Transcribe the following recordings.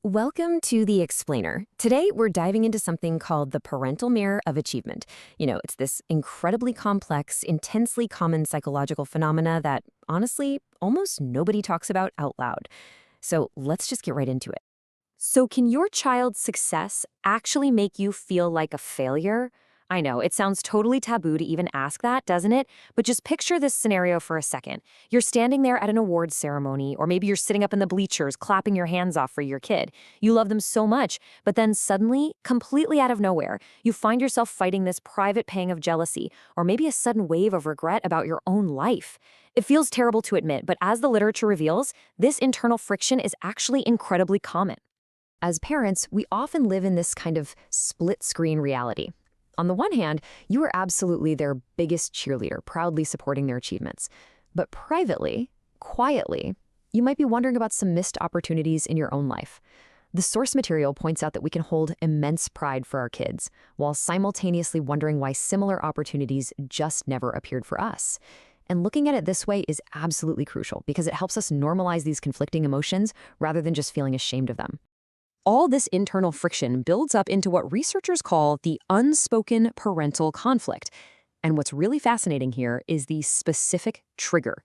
Welcome to The Explainer. Today, we're diving into something called the parental mirror of achievement. It's this incredibly complex, intensely common psychological phenomena that, honestly, almost nobody talks about out loud. So let's just get right into it. So, can your child's success actually make you feel like a failure? I know, it sounds totally taboo to even ask that, doesn't it? But just picture this scenario for a second. You're standing there at an awards ceremony, or maybe you're sitting up in the bleachers clapping your hands off for your kid. You love them so much, but then suddenly, completely out of nowhere, you find yourself fighting this private pang of jealousy, or maybe a sudden wave of regret about your own life. It feels terrible to admit, but as the literature reveals, this internal friction is actually incredibly common. As parents, we often live in this kind of split-screen reality. On the one hand, you are absolutely their biggest cheerleader, proudly supporting their achievements. But privately, quietly, you might be wondering about some missed opportunities in your own life. The source material points out that we can hold immense pride for our kids, while simultaneously wondering why similar opportunities just never appeared for us. And looking at it this way is absolutely crucial because it helps us normalize these conflicting emotions rather than just feeling ashamed of them. All this internal friction builds up into what researchers call the unspoken parental conflict. And what's really fascinating here is the specific trigger.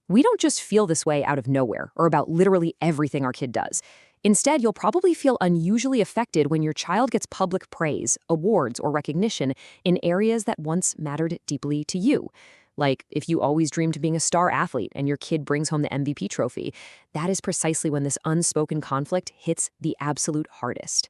We don't just feel this way out of nowhere or about literally everything our kid does. Instead, you'll probably feel unusually affected when your child gets public praise, awards, or recognition in areas that once mattered deeply to you. Like if you always dreamed of being a star athlete and your kid brings home the MVP trophy, that is precisely when this unspoken conflict hits the absolute hardest.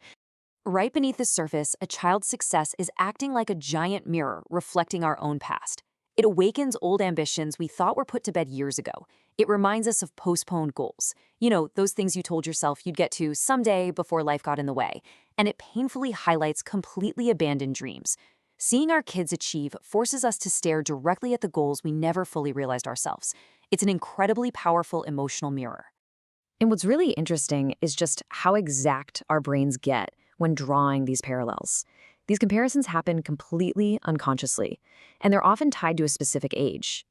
Right beneath the surface, a child's success is acting like a giant mirror reflecting our own past. It awakens old ambitions we thought were put to bed years ago. It reminds us of postponed goals. Those things you told yourself you'd get to someday before life got in the way. And it painfully highlights completely abandoned dreams. Seeing our kids achieve forces us to stare directly at the goals we never fully realized ourselves. It's an incredibly powerful emotional mirror. And what's really interesting is just how exact our brains get when drawing these parallels. These comparisons happen completely unconsciously, and they're often tied to a specific age.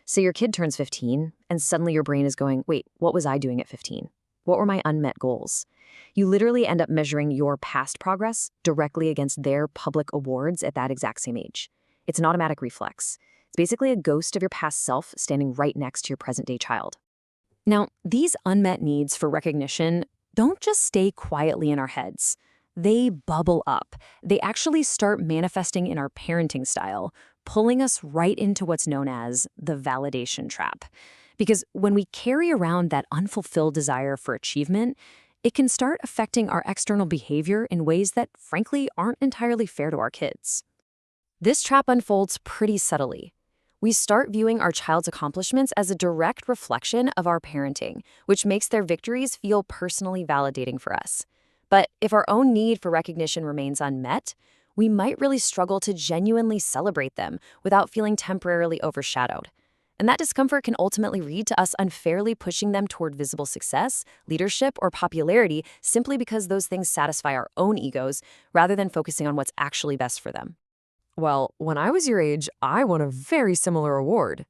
So your kid turns 15, and suddenly your brain is going, wait, what was I doing at 15? What were my unmet goals? You literally end up measuring your past progress directly against their public awards at that exact same age. It's an automatic reflex. It's basically a ghost of your past self standing right next to your present-day child. Now, these unmet needs for recognition don't just stay quietly in our heads. They bubble up. They actually start manifesting in our parenting style, pulling us right into what's known as the validation trap. Because when we carry around that unfulfilled desire for achievement, it can start affecting our external behavior in ways that, frankly, aren't entirely fair to our kids. This trap unfolds pretty subtly. We start viewing our child's accomplishments as a direct reflection of our parenting, which makes their victories feel personally validating for us. But if our own need for recognition remains unmet, we might really struggle to genuinely celebrate them without feeling temporarily overshadowed. And that discomfort can ultimately lead to us unfairly pushing them toward visible success, leadership, or popularity simply because those things satisfy our own egos rather than focusing on what's actually best for them. Well, when I was your age, I won a very similar award.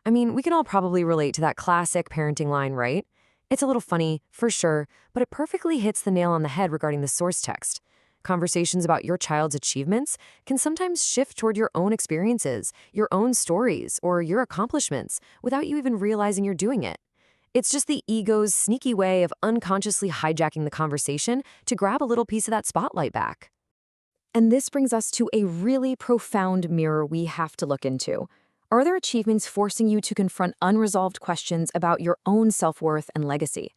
I mean, we can all probably relate to that classic parenting line, right? It's a little funny, for sure, but it perfectly hits the nail on the head regarding the source text. Conversations about your child's achievements can sometimes shift toward your own experiences, your own stories, or your accomplishments without you even realizing you're doing it. It's just the ego's sneaky way of unconsciously hijacking the conversation to grab a little piece of that spotlight back. And this brings us to a really profound mirror we have to look into. Are there achievements forcing you to confront unresolved questions about your own self-worth and legacy?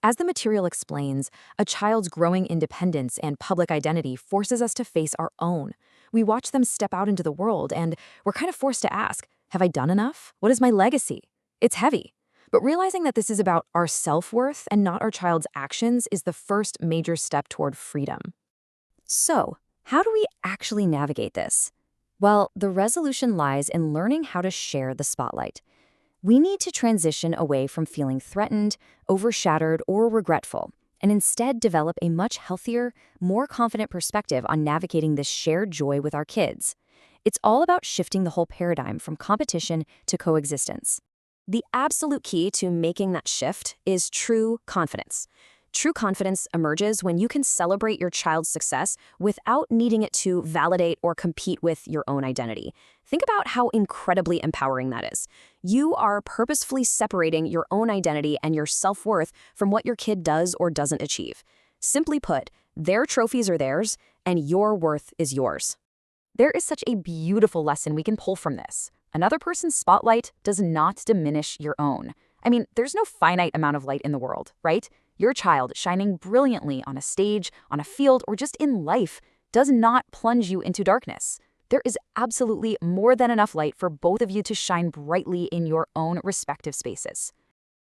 As the material explains, a child's growing independence and public identity forces us to face our own. We watch them step out into the world, and we're kind of forced to ask, have I done enough? What is my legacy? It's heavy. But realizing that this is about our self-worth and not our child's actions is the first major step toward freedom. So, how do we actually navigate this? Well, the resolution lies in learning how to share the spotlight. We need to transition away from feeling threatened, overshadowed, or regretful, and instead develop a much healthier, more confident perspective on navigating this shared joy with our kids. It's all about shifting the whole paradigm from competition to coexistence. The absolute key to making that shift is true confidence. True confidence emerges when you can celebrate your child's success without needing it to validate or compete with your own identity. Think about how incredibly empowering that is. You are purposefully separating your own identity and your self-worth from what your kid does or doesn't achieve. Simply put, their trophies are theirs, and your worth is yours. There is such a beautiful lesson we can pull from this. Another person's spotlight does not diminish your own. I mean, there's no finite amount of light in the world, right? Your child shining brilliantly on a stage, on a field, or just in life does not plunge you into darkness. There is absolutely more than enough light for both of you to shine brightly in your own respective spaces.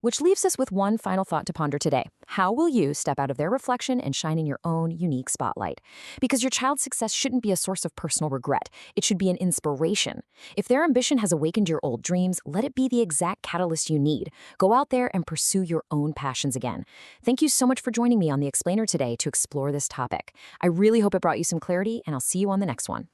Which leaves us with one final thought to ponder today. How will you step out of their reflection and shine in your own unique spotlight? Because your child's success shouldn't be a source of personal regret. It should be an inspiration. If their ambition has awakened your old dreams, let it be the exact catalyst you need. Go out there and pursue your own passions again. Thank you so much for joining me on The Explainer today to explore this topic. I really hope it brought you some clarity, and I'll see you on the next one.